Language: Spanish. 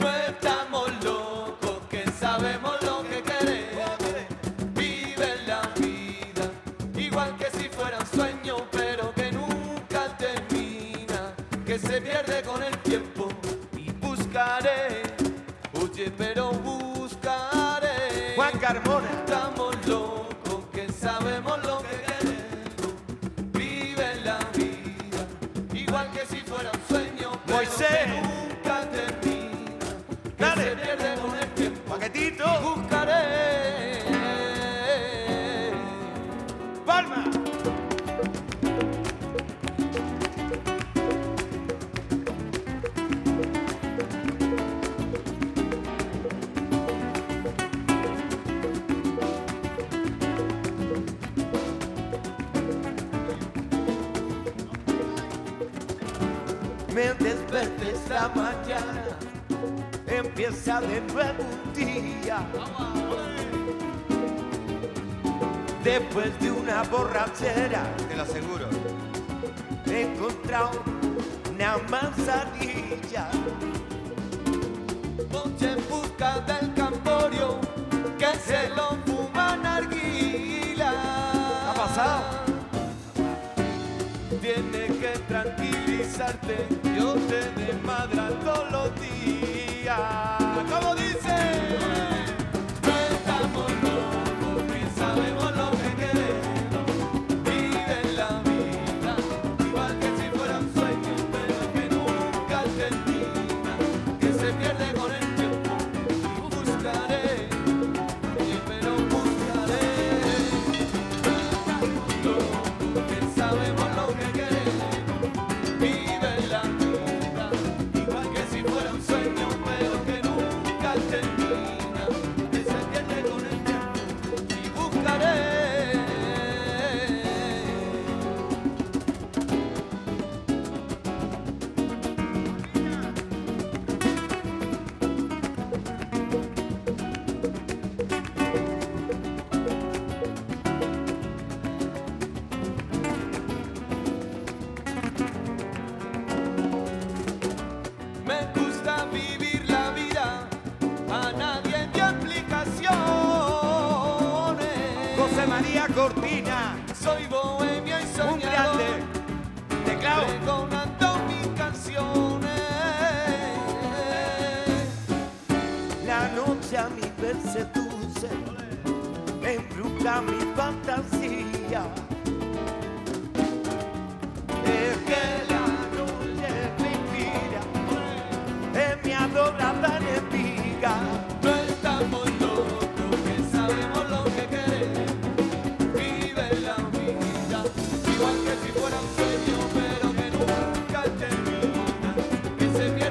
No estamos locos, que sabemos lo que queremos. Vive la vida, igual que si fuera un sueño, pero que nunca termina, que se pierde con el tiempo. Y buscaré, oye, pero buscaré. Juan Carmona. Estamos locos, que sabemos lo que queremos. Vive la vida, igual que si fuera un sueño, pero Moisés. que nunca termina, que Dale. se pierde con el tiempo. Paquetito. Buscaré. Palma. Me desperté esta mañana, empieza de nuevo un día. Después de una borrachera, Te lo aseguro. he encontrado una manzanilla. Voy en busca del camporio, que se lo fuman arguila. ¿Qué ha pasado? Tiene que tranquilizarte, yo te desmadra todos los días. ¿Cómo dice? No estamos locos, que sabemos lo que queremos. Vive la vida, igual que si fuera un sueño, pero que nunca termina, que se pierde con el tiempo. Buscaré, pero buscaré. Que sabemos lo que queremos. Vive la vida, igual que si fuera un sueño, pero que nunca termina, que se pierde con el tiempo. Y buscaré. Me gusta vivir la vida, a nadie de aplicaciones. José María Cortina. Soy bohemio y Un soñador, grande. Teclado. pregonando mis canciones. La noche a mi vez seduce, embruja mi fantasía. Es que la noche me inspira, es mi adorada enemiga. No estamos locos, que sabemos lo que queremos. Vive la vida, igual que si fuera un sueño, pero que nunca termina, que se pierde